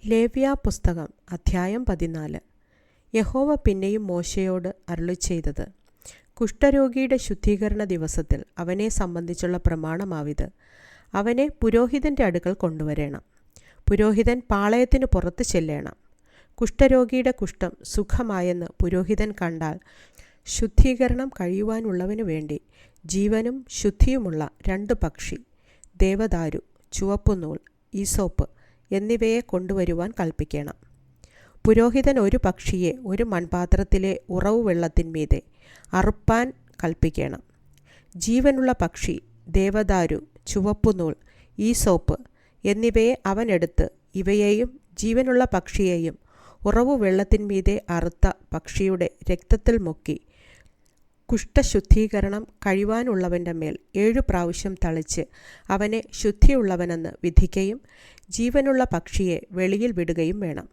ലേവ്യാപുസ്തകം അധ്യായം 14. യഹോവ പിന്നെയും മോശെയോട് അരുളിച്ചെയ്തത്, കുഷ്ഠരോഗിയുടെ ശുദ്ധീകരണ ദിവസത്തിൽ അവനെ സംബന്ധിച്ചുള്ള പ്രമാണമാവിത്. അവനെ പുരോഹിതൻ്റെ അടുക്കൽ കൊണ്ടുവരേണം. പുരോഹിതൻ പാളയത്തിനു പുറത്ത് ചെല്ലേണം. കുഷ്ഠരോഗിയുടെ കുഷ്ഠം സുഖമായെന്ന് പുരോഹിതൻ കണ്ടാൽ ശുദ്ധീകരണം കഴിയുവാനുള്ളവനു വേണ്ടി ജീവനും ശുദ്ധിയുമുള്ള 2 പക്ഷി, ദേവദാരു, ചുവപ്പുനൂൽ, ഈസോപ്പ് എന്നിവയെ കൊണ്ടുവരുവാൻ കൽപ്പിക്കണം. പുരോഹിതൻ ഒരു പക്ഷിയെ ഒരു മൺപാത്രത്തിലെ ഉറവു വെള്ളത്തിന്മീതെ അറുപ്പാൻ കൽപ്പിക്കണം. ജീവനുള്ള പക്ഷി, ദേവദാരു, ചുവപ്പുനൂൽ, ഈസോപ്പ് എന്നിവയെ അവൻ എടുത്ത് ഇവയെയും ജീവനുള്ള പക്ഷിയെയും ഉറവു വെള്ളത്തിന്മീതെ അറുത്ത പക്ഷിയുടെ രക്തത്തിൽ മുക്കി കുഷ്ഠശുദ്ധീകരണം കഴിവാനുള്ളവൻ്റെ മേൽ 7 പ്രാവശ്യം തളിച്ച് അവനെ ശുദ്ധിയുള്ളവനെന്ന് വിധിക്കുകയും ജീവനുള്ള പക്ഷിയെ വെളിയിൽ വിടുകയും വേണം.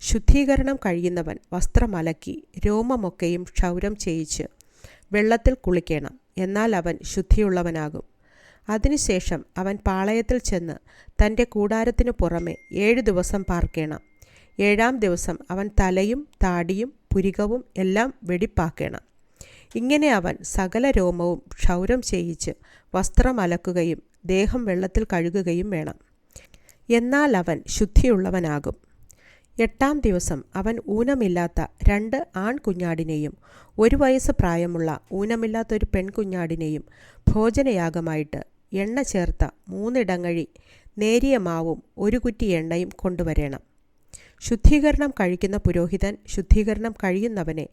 ശുദ്ധീകരണം കഴിയുന്നവൻ വസ്ത്രമലക്കി രോമമൊക്കെയും ക്ഷൗരം ചെയ്യിച്ച് വെള്ളത്തിൽ കുളിക്കണം. എന്നാൽ അവൻ ശുദ്ധിയുള്ളവനാകും. അതിനുശേഷം അവൻ പാളയത്തിൽ ചെന്ന് തൻ്റെ കൂടാരത്തിനു പുറമെ 7 ദിവസം പാർക്കണം. 7-ാം ദിവസം അവൻ തലയും താടിയും പുരികവും എല്ലാം വെടിപ്പാക്കണം. ഇങ്ങനെ അവൻ സകല രോമവും ക്ഷൗരം ചെയ്യിച്ച് വസ്ത്രം അലക്കുകയും ദേഹം വെള്ളത്തിൽ കഴുകുകയും വേണം. എന്നാൽ അവൻ ശുദ്ധിയുള്ളവനാകും. 8-ാം ദിവസം അവൻ ഊനമില്ലാത്ത 2 ആൺകുഞ്ഞാടിനെയും 1 വയസ്സ് പ്രായമുള്ള ഊനമില്ലാത്തൊരു പെൺകുഞ്ഞാടിനെയും ഭോജനയാഗമായിട്ട് എണ്ണ ചേർത്ത 3 ഇടങ്ങഴി നേരിയ മാവും 1 കുറ്റി എണ്ണയും കൊണ്ടുവരേണം. ശുദ്ധീകരണം കഴിക്കുന്ന പുരോഹിതൻ ശുദ്ധീകരണം കഴിയുന്നവനെ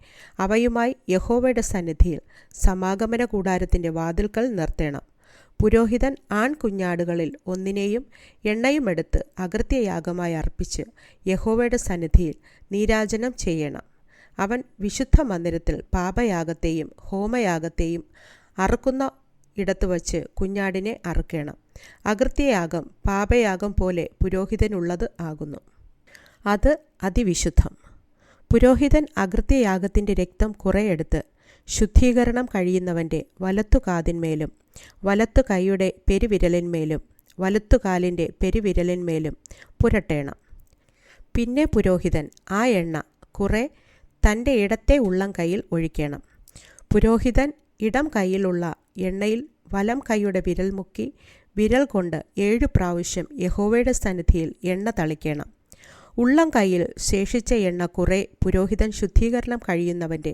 അവയുമായി യഹോവയുടെ സന്നിധിയിൽ സമാഗമന കൂടാരത്തിൻ്റെ വാതിൽക്കൽ നിർത്തേണം. പുരോഹിതൻ ആൺകുഞ്ഞാടുകളിൽ ഒന്നിനെയും എണ്ണയുമെടുത്ത് അകൃത്യയാഗമായി അർപ്പിച്ച് യഹോവയുടെ സന്നിധിയിൽ നീരാജനം ചെയ്യണം. അവൻ വിശുദ്ധ മന്ദിരത്തിൽ പാപയാഗത്തെയും ഹോമയാഗത്തെയും അറുക്കുന്ന ഇടത്ത് വച്ച് കുഞ്ഞാടിനെ അറുക്കണം. അകൃത്യയാഗം പാപയാഗം പോലെ പുരോഹിതനുള്ളത് ആകുന്നു. അത് അതിവിശുദ്ധം. പുരോഹിതൻ അകൃത്യയാഗത്തിൻ്റെ രക്തം കുറെ എടുത്ത് ശുദ്ധീകരണം കഴിയുന്നവൻ്റെ വലത്തുകാതിന്മേലും വലത്തു കൈയുടെ പെരുവിരലിന്മേലും വലത്തുകാലിൻ്റെ പെരുവിരലിന്മേലും പുരട്ടേണം. പിന്നെ പുരോഹിതൻ ആ എണ്ണ കുറെ തൻ്റെ ഇടത്തെ ഉള്ളം കൈയിൽ ഒഴിക്കണം. പുരോഹിതൻ ഇടം കൈയിലുള്ള എണ്ണയിൽ വലം കൈയുടെ വിരൽ മുക്കി വിരൽ കൊണ്ട് 7 പ്രാവശ്യം യഹോവയുടെ സന്നിധിയിൽ എണ്ണ തളിക്കണം. ഉള്ളം കൈയിൽ ശേഷിച്ച എണ്ണ കുറെ പുരോഹിതൻ ശുദ്ധീകരണം കഴിയുന്നവൻ്റെ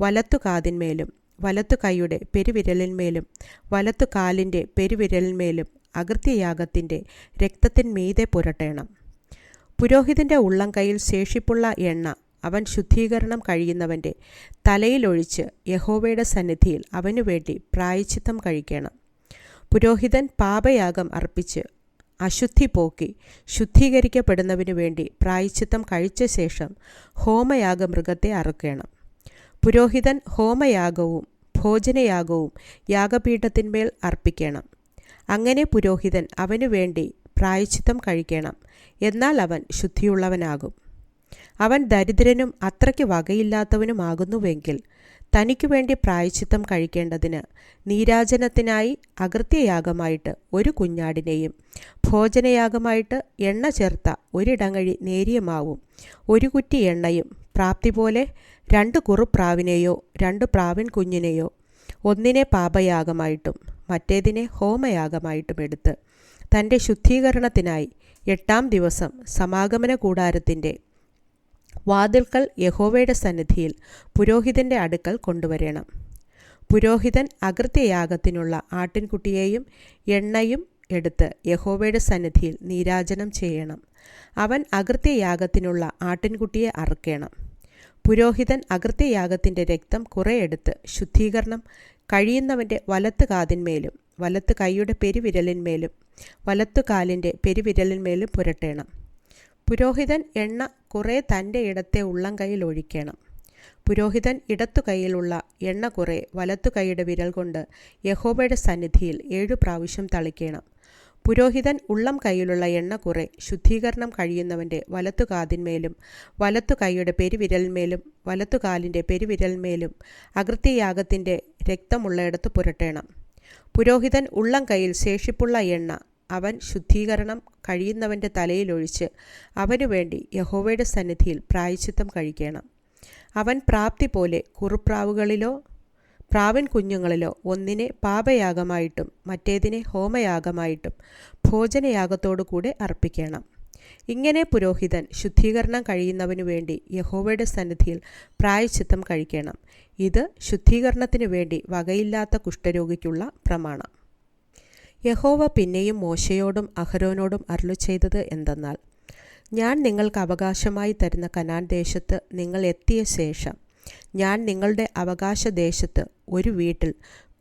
വലത്തുകാതിന്മേലും വലത്തു കൈയുടെ പെരുവിരലിന്മേലും വലത്തു കാലിൻ്റെ പെരുവിരലിന്മേലും അകൃത്യയാഗത്തിൻ്റെ രക്തത്തിന്മീതെ പുരട്ടേണം. പുരോഹിതൻ്റെ ഉള്ളം കൈയിൽ ശേഷിപ്പുള്ള എണ്ണ അവൻ ശുദ്ധീകരണം കഴിയുന്നവൻ്റെ തലയിലൊഴിച്ച് യഹോവയുടെ സന്നിധിയിൽ അവനു വേണ്ടി പ്രായശ്ചിത്തം കഴിക്കണം. പുരോഹിതൻ പാപയാഗം അർപ്പിച്ച് അശുദ്ധി പോക്കി ശുദ്ധീകരിക്കപ്പെടുന്നതിനു വേണ്ടി പ്രായശ്ചിത്തം കഴിച്ച ശേഷം ഹോമയാഗ മൃഗത്തെ അറുക്കണം. പുരോഹിതൻ ഹോമയാഗവും ഭോജനയാഗവും യാഗപീഠത്തിന്മേൽ അർപ്പിക്കണം. അങ്ങനെ പുരോഹിതൻ അവനു വേണ്ടി പ്രായശ്ചിത്തം കഴിക്കണം. എന്നാൽ അവൻ ശുദ്ധിയുള്ളവനാകും. അവൻ ദരിദ്രനും അത്രയ്ക്ക് വകയില്ലാത്തവനുമാകുന്നുവെങ്കിൽ തനിക്കു വേണ്ടി പ്രായശ്ചിത്തം കഴിക്കേണ്ടതിന് നീരാജനത്തിനായി അകൃത്യയാഗമായിട്ട് 1 കുഞ്ഞാടിനെയും ഭോജനയാഗമായിട്ട് എണ്ണ ചേർത്ത 1 ഇടങ്ങഴി നേരിയ മാവും 1 കുറ്റി എണ്ണയും പ്രാപ്തി പോലെ 2 കുറുപ്രാവിനെയോ 2 പ്രാവിൻ കുഞ്ഞിനെയോ ഒന്നിനെ പാപയാഗമായിട്ടും മറ്റേതിനെ ഹോമയാഗമായിട്ടും എടുത്ത് തൻ്റെ ശുദ്ധീകരണത്തിനായി 8-ാം ദിവസം സമാഗമന കൂടാരത്തിൻ്റെ വാതിൽക്കൽ യഹോവയുടെ സന്നിധിയിൽ പുരോഹിതൻ്റെ അടുക്കൽ കൊണ്ടുവരേണം. പുരോഹിതൻ അകൃത്യയാഗത്തിനുള്ള ആട്ടിൻകുട്ടിയെയും എണ്ണയും എടുത്ത് യഹോവയുടെ സന്നിധിയിൽ നീരാജനം ചെയ്യണം. അവൻ അകൃത്യയാഗത്തിനുള്ള ആട്ടിൻകുട്ടിയെ അറുക്കണം. പുരോഹിതൻ അകൃത്യയാഗത്തിൻ്റെ രക്തം കുറെ എടുത്ത് ശുദ്ധീകരണം കഴിയുന്നവൻ്റെ വലത്തു കാതിന്മേലും വലത്തു കൈയുടെ പെരുവിരലിന്മേലും വലത്തു കാലിൻ്റെ പെരുവിരലിന്മേലും പുരട്ടേണം. പുരോഹിതൻ എണ്ണ കുറെ തൻ്റെ ഇടത്തെ ഉള്ളം കൈയിൽ ഒഴിക്കണം. പുരോഹിതൻ ഇടത്തു കൈയിലുള്ള എണ്ണ കുറെ വലത്തു കൈയുടെ വിരൽ കൊണ്ട് യഹോവയുടെ സന്നിധിയിൽ 7 പ്രാവശ്യം തളിക്കണം. പുരോഹിതൻ ഉള്ളം കൈയിലുള്ള എണ്ണ കുറെ ശുദ്ധീകരണം കഴിയുന്നവൻ്റെ വലത്തു കാതിന്മേലും വലത്തു കൈയുടെ പെരുവിരലിന്മേലും വലത്തു കാലിൻ്റെ പെരുവിരലിന്മേലും അകൃത്യയാഗത്തിൻ്റെ രക്തമുള്ളയിടത്ത് പുരട്ടേണം. പുരോഹിതൻ ഉള്ളം കൈയിൽ ശേഷിപ്പുള്ള എണ്ണ അവൻ ശുദ്ധീകരണം കഴിയുന്നവൻ്റെ തലയിലൊഴിച്ച് അവനു വേണ്ടി യഹോവയുടെ സന്നിധിയിൽ പ്രായശ്ചിത്തം കഴിക്കണം. അവൻ പ്രാപ്തി പോലെ കുറുപ്രാവുകളിലോ പ്രാവിൻ കുഞ്ഞുങ്ങളിലോ ഒന്നിനെ പാപയാഗമായിട്ടും മറ്റേതിനെ ഹോമയാഗമായിട്ടും ഭോജനയാഗത്തോടു കൂടെ അർപ്പിക്കണം. ഇങ്ങനെ പുരോഹിതൻ ശുദ്ധീകരണം കഴിയുന്നവനു വേണ്ടി യഹോവയുടെ സന്നിധിയിൽ പ്രായശ്ചിത്തം കഴിക്കണം. ഇത് ശുദ്ധീകരണത്തിനു വേണ്ടി വകയില്ലാത്ത കുഷ്ഠരോഗിക്കുള്ള പ്രമാണം. യഹോവ പിന്നെയും മോശയോടും അഹരോനോടും അരുളിച്ചെയ്തത് എന്തെന്നാൽ, ഞാൻ നിങ്ങൾക്ക് അവകാശമായി തരുന്ന കനാൻ ദേശത്ത് നിങ്ങൾ എത്തിയ ശേഷം ഞാൻ നിങ്ങളുടെ അവകാശദേശത്ത് ഒരു വീട്ടിൽ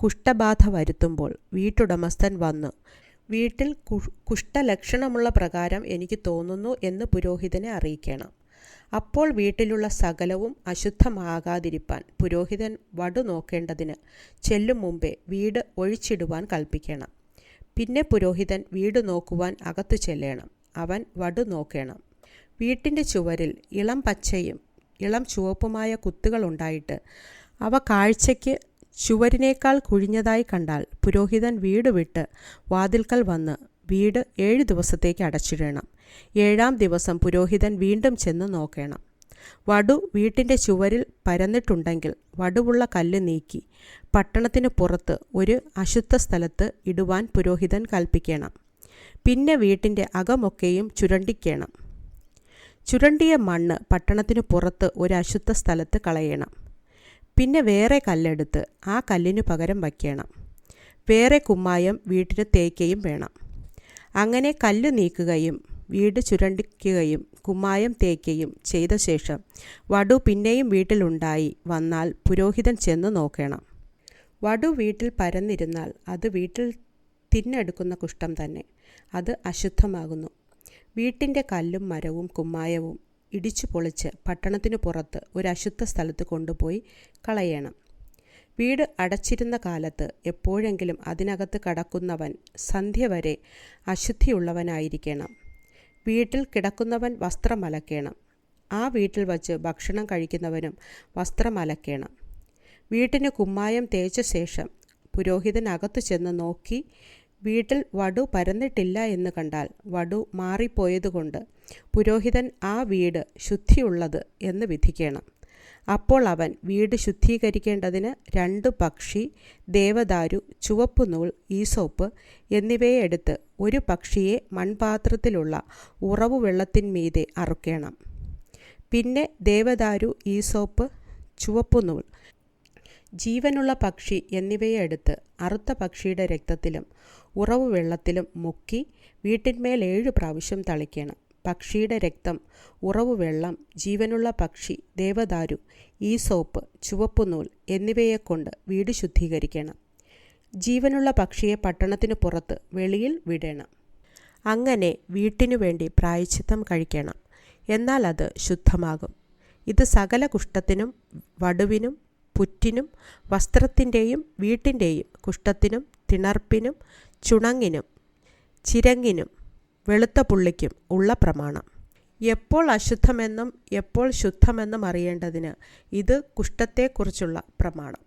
കുഷ്ഠബാധ വരുത്തുമ്പോൾ വീട്ടുടമസ്ഥൻ വന്നു വീട്ടിൽ കുഷ്ഠലക്ഷണമുള്ള പ്രകാരം എനിക്ക് തോന്നുന്നു എന്ന് പുരോഹിതനെ അറിയിക്കണം. അപ്പോൾ വീട്ടിലുള്ള സകലവും അശുദ്ധമാകാതിരിപ്പാൻ പുരോഹിതൻ വടു നോക്കേണ്ടതിന് ചെല്ലും മുമ്പേ വീട് ഒഴിച്ചിടുവാൻ കൽപ്പിക്കണം. പിന്നെ പുരോഹിതൻ വീട് നോക്കുവാൻ അകത്തു ചെല്ലണം. അവൻ വടു നോക്കണം. വീട്ടിൻ്റെ ചുവരിൽ ഇളം പച്ചയും ഇളം ചുവപ്പുമായ കുത്തുകൾ ഉണ്ടായിട്ട് അവ കാഴ്ചയ്ക്ക് ചുവരിനേക്കാൾ കുഴിഞ്ഞതായി കണ്ടാൽ പുരോഹിതൻ വീട് വിട്ട് വാതിൽക്കൽ വന്ന് വീട് 7 ദിവസത്തേക്ക് അടച്ചിടണം. 7-ാം ദിവസം പുരോഹിതൻ വീണ്ടും ചെന്ന് നോക്കണം. വടു വീട്ടിൻ്റെ ചുവരിൽ പരന്നിട്ടുണ്ടെങ്കിൽ വടുവുള്ള കല്ല് നീക്കി പട്ടണത്തിന് പുറത്ത് ഒരു അശുദ്ധ സ്ഥലത്ത് ഇടുവാൻ പുരോഹിതൻ കൽപ്പിക്കണം. പിന്നെ വീട്ടിൻ്റെ അകമൊക്കെയും ചുരണ്ടിക്കണം. ചുരണ്ടിയ മണ്ണ് പട്ടണത്തിനു പുറത്ത് ഒരു അശുദ്ധ സ്ഥലത്ത് കളയണം. പിന്നെ വേറെ കല്ലെടുത്ത് ആ കല്ലിനു പകരം വയ്ക്കണം. വേറെ കുമ്മായം വീട്ടിന് തേക്കുകയും വേണം. അങ്ങനെ കല്ല് നീക്കുകയും വീട് ചുരണ്ടിക്കുകയും കുമ്മായം തേക്കുകയും ചെയ്ത ശേഷം വടു പിന്നെയും വീട്ടിലുണ്ടായി വന്നാൽ പുരോഹിതൻ ചെന്ന് നോക്കണം. വടു വീട്ടിൽ പരന്നിരുന്നാൽ അത് വീട്ടിൽ തിന്നെടുക്കുന്ന കുഷ്ഠം തന്നെ, അത് അശുദ്ധമാകുന്നു. വീട്ടിൻ്റെ കല്ലും മരവും കുമ്മായവും ഇടിച്ചു പൊളിച്ച് പട്ടണത്തിനു പുറത്ത് ഒരു അശുദ്ധ സ്ഥലത്ത് കൊണ്ടുപോയി കളയണം. വീട് അടച്ചിരുന്ന കാലത്ത് എപ്പോഴെങ്കിലും അതിനകത്ത് കടക്കുന്നവൻ സന്ധ്യ വരെ അശുദ്ധിയുള്ളവനായിരിക്കണം. വീട്ടിൽ കിടക്കുന്നവൻ വസ്ത്രം അലക്കണം. ആ വീട്ടിൽ വച്ച് ഭക്ഷണം കഴിക്കുന്നവനും വസ്ത്രം അലക്കണം. വീട്ടിന് കുമ്മായം തേച്ച ശേഷം പുരോഹിതൻ അകത്തു ചെന്ന് നോക്കി വീട്ടിൽ വടു പരന്നിട്ടില്ല എന്ന് കണ്ടാൽ വടു മാറിപ്പോയതുകൊണ്ട് പുരോഹിതൻ ആ വീട് ശുദ്ധിയുള്ളത് എന്ന് വിധിക്കണം. അപ്പോൾ അവൻ വീട് ശുദ്ധീകരിക്കേണ്ടതിന് 2 പക്ഷി, ദേവദാരു, ചുവപ്പുനൂൽ, ഈസോപ്പ് എന്നിവയെ എടുത്ത് ഒരു പക്ഷിയെ മൺപാത്രത്തിലുള്ള ഉറവു വെള്ളത്തിന്മീതെ അറുക്കണം. പിന്നെ ദേവദാരു, ഈസോപ്പ്, ചുവപ്പുനൂൽ, ജീവനുള്ള പക്ഷി എന്നിവയെ എടുത്ത് അറുത്ത പക്ഷിയുടെ രക്തത്തിലും ഉറവു വെള്ളത്തിലും മുക്കി വീട്ടിന്മേൽ 7 പ്രാവശ്യം തളിക്കണം. പക്ഷിയുടെ രക്തം, ഉറവു വെള്ളം, ജീവനുള്ള പക്ഷി, ദേവദാരു, ഈസോപ്പ്, ചുവപ്പുനൂൽ എന്നിവയെക്കൊണ്ട് വീട് ശുദ്ധീകരിക്കണം. ജീവനുള്ള പക്ഷിയെ പട്ടണത്തിനു പുറത്ത് വെളിയിൽ വിടണം. അങ്ങനെ വീട്ടിനു വേണ്ടി പ്രായശ്ചിത്തം കഴിക്കണം. എന്നാൽ അത് ശുദ്ധമാകും. ഇത് സകല കുഷ്ഠത്തിനും വടുവിനും പുറ്റിനും വസ്ത്രത്തിൻ്റെയും വീട്ടിൻ്റെയും കുഷ്ഠത്തിനും തിണർപ്പിനും ചുണങ്ങിനും ചിരങ്ങിനും വെളുത്ത പുള്ളിക്കും ഉള്ള പ്രമാണം. എപ്പോൾ അശുദ്ധമെന്നും എപ്പോൾ ശുദ്ധമെന്നും അറിയേണ്ടതിന് ഇത് കുഷ്ഠത്തെക്കുറിച്ചുള്ള പ്രമാണം.